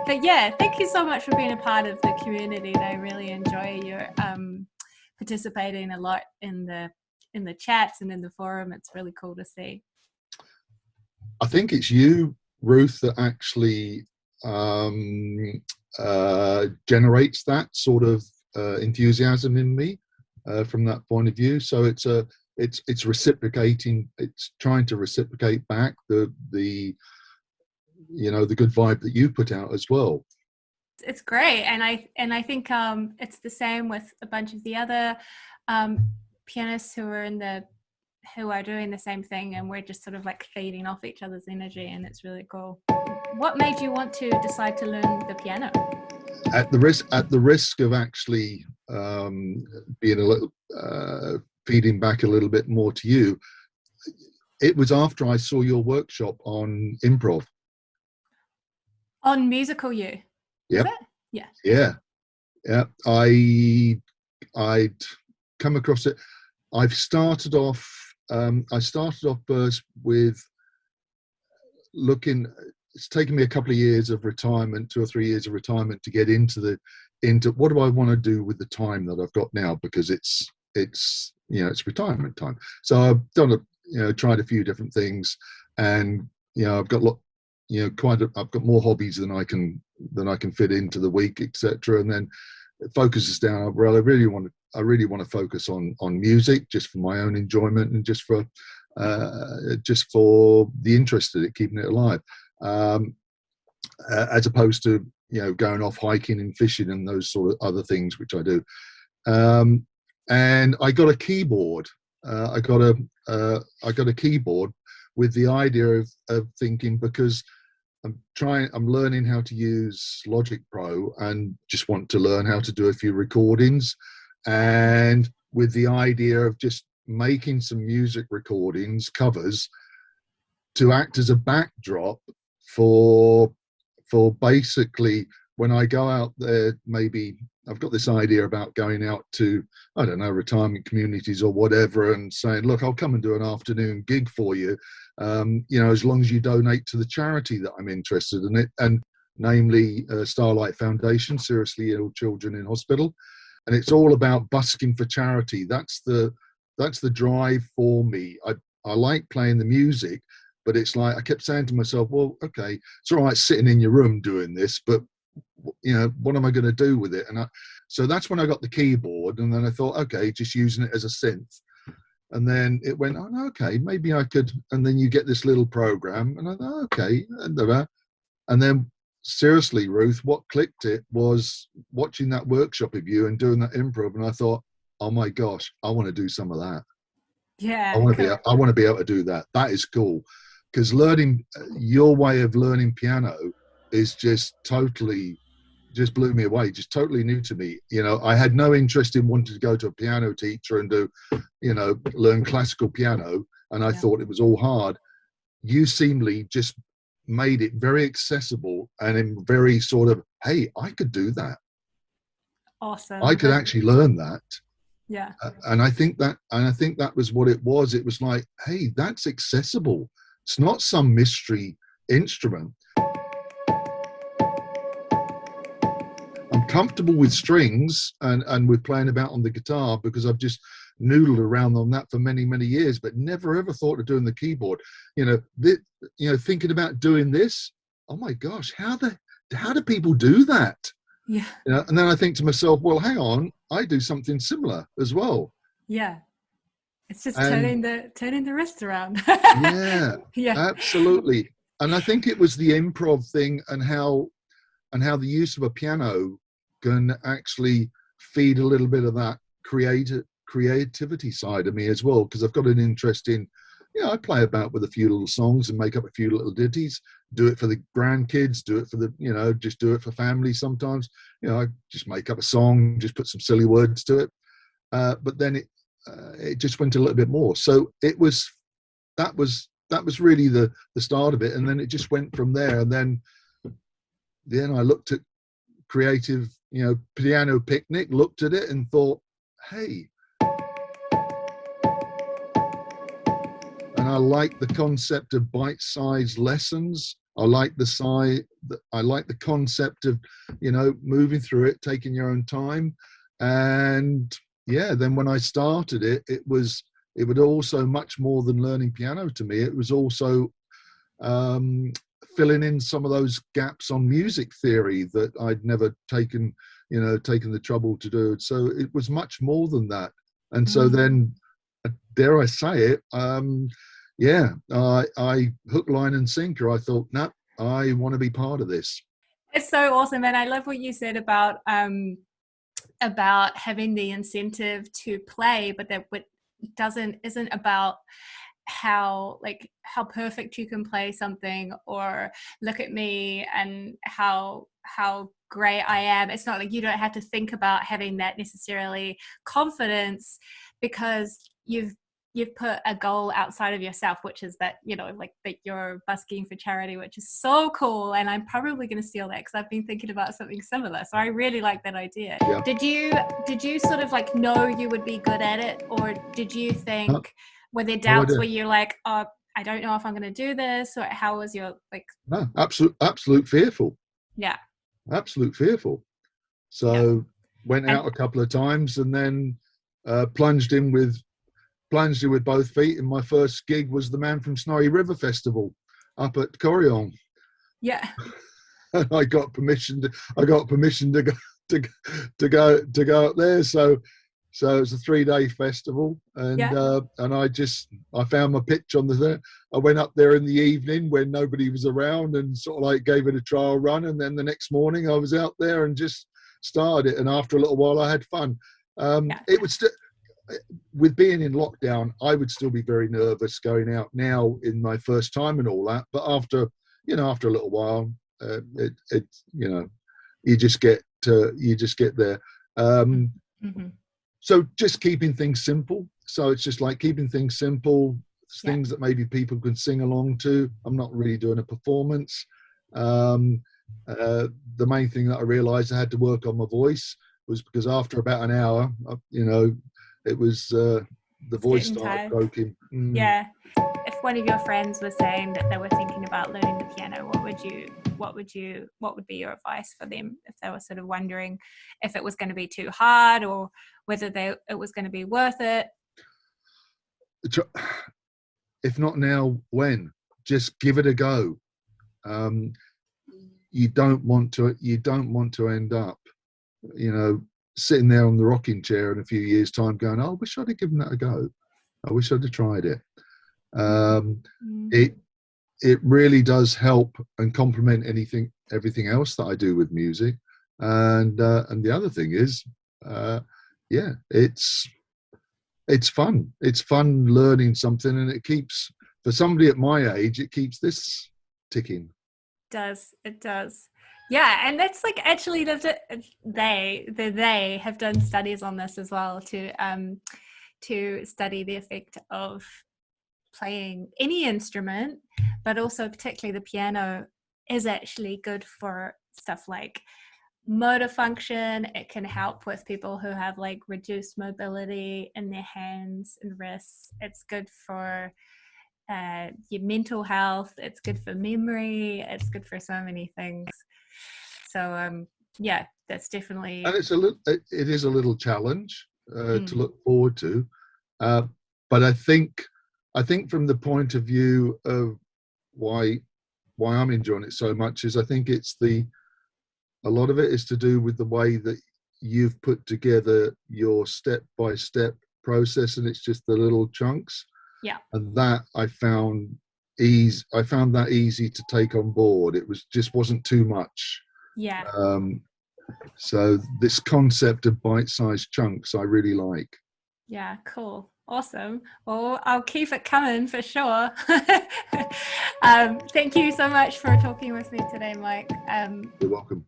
But yeah, thank you so much for being a part of the community. And I really enjoy your participating a lot in the chats and in the forum. It's really cool to see. I think it's you, Ruth, that actually generates that sort of enthusiasm in me from that point of view. So it's reciprocating. It's trying to reciprocate back the good vibe that you put out as well. It's great, and I think it's the same with a bunch of the other pianists who are doing the same thing, and we're just sort of like feeding off each other's energy, and it's really cool. What made you want to decide to learn the piano? At the risk of actually being a little feeding back a little bit more to you, it was after I saw your workshop on improv. On Musical You. Yep. Yeah. I'd come across it. I started off first with looking. It's taken me a couple of years of retirement, 2 or 3 years of retirement, to get into what do I want to do with the time that I've got now, because it's retirement time. So I've tried a few different things, and I've got I've got more hobbies than I can fit into the week, etc. And then it focuses down. Well, I really want to focus on music, just for my own enjoyment and just for the interest in it, keeping it alive, as opposed to going off hiking and fishing and those sort of other things which I do. And I got a keyboard. I got a keyboard with the idea of thinking, because I'm learning how to use Logic Pro and just want to learn how to do a few recordings, and with the idea of just making some music recordings, covers, to act as a backdrop for basically when I go out there. Maybe I've got this idea about going out to, I don't know, retirement communities or whatever, and saying, look, I'll come and do an afternoon gig for you, as long as you donate to the charity that I'm interested in it, and namely Starlight Foundation, seriously ill children in hospital. And it's all about busking for charity. That's the drive for me. I like playing the music, but it's like I kept saying to myself, well, okay, it's all right sitting in your room doing this, but what am I going to do with it? So that's when I got the keyboard, and then I thought, okay, just using it as a synth. And then it went, oh, okay, maybe I could. And then you get this little program, and I thought, okay. And then seriously, Ruth, what clicked it was watching that workshop of you and doing that improv. And I thought, oh my gosh, I want to do some of that. Yeah. I want to be able to do that. That is cool. Because learning your way of learning piano is just blew me away, just totally new to me. I had no interest in wanting to go to a piano teacher and do, learn classical piano, and I thought it was all hard. You seemingly just made it very accessible and in very sort of, hey, I could do that. Awesome. I could actually learn that. Yeah. And I think that was what it was. It was like, hey, that's accessible. It's not some mystery instrument. I'm comfortable with strings and with playing about on the guitar, because I've just noodled around on that for many, many years, but never ever thought of doing the keyboard. Thinking about doing this. Oh my gosh, how do people do that? Yeah. And then I think to myself, well, hang on, I do something similar as well. Yeah. It's just turning the wrist around. Yeah, yeah, absolutely. And I think it was the improv thing, and how the use of a piano can actually feed a little bit of that creativity side of me as well, because I've got an interest in, I play about with a few little songs and make up a few little ditties, do it for the grandkids, do it for the, just do it for family sometimes. I just make up a song, just put some silly words to it. But then it just went a little bit more. So that was really the start of it. And then it just went from there. And then I looked at Creative, Piano Picnic, looked at it and thought, hey, and I like the concept of bite-sized lessons I like the side. I like the concept of, you know, moving through it, taking your own time, and yeah. Then when I started it, it was also much more than learning piano to me. It was also filling in some of those gaps on music theory that I'd never taken the trouble to do. So it was much more than that. And so then, dare I say it, I hook, line, and sinker. I thought, no, I want to be part of this. It's so awesome, and I love what you said about having the incentive to play, but that isn't about how perfect you can play something, or look at me and how great I am. It's not like you don't have to think about having that necessarily confidence, because you've put a goal outside of yourself, which is that, you know, like that you're busking for charity, which is so cool. And I'm probably going to steal that, because I've been thinking about something similar. So I really like that idea. Yeah. Did you sort of like know you would be good at it, or did you think, were there doubts where you're like, oh, I don't know if I'm going to do this, or how was your like? No, absolute fearful. Yeah. Absolute fearful. So went out a couple of times, and then plunged in with both feet. And my first gig was the Man from Snorri River Festival up at Corrion. Yeah. And I got permission to go up there. So it was a 3-day festival, and I found my pitch on the. I went up there in the evening when nobody was around, and sort of like gave it a trial run. And then the next morning I was out there and just started it. And after a little while, I had fun. It was still, with being in lockdown, I would still be very nervous going out now in my first time and all that. But after a little while, you just get there. So just keeping things simple. So it's just like keeping things simple, things that maybe people can sing along to. I'm not really doing a performance. The main thing that I realized I had to work on my voice was because after about an hour, it was the voice started croaking. Yeah. If one of your friends was saying that they were thinking about learning the piano, what would be your advice for them if they were sort of wondering if it was going to be too hard, or whether it was going to be worth it? If not now, when? Just give it a go. You don't want to end up, sitting there on the rocking chair in a few years' time going, oh, I wish I'd have given that a go. I wish I'd have tried it. It really does help and complement everything else that I do with music. And the other thing is, it's fun. It's fun learning something, and it keeps, for somebody at my age, it keeps this ticking. It does. Yeah, and that's like actually they have done studies on this as well, to study the effect of playing any instrument, but also particularly the piano is actually good for stuff like motor function. It can help with people who have like reduced mobility in their hands and wrists. It's good for your mental health. It's good for memory. It's good for so many things. So that's definitely. And it is a little challenge to look forward to, but I think from the point of view of why I'm enjoying it so much is I think a lot of it is to do with the way that you've put together your step-by-step process, and it's just the little chunks. Yeah. And that I found that easy to take on board. It wasn't too much. Yeah. So this concept of bite-sized chunks I really like. Yeah, cool. Awesome. Well, I'll keep it coming for sure. Thank you so much for talking with me today, Mike. You're welcome.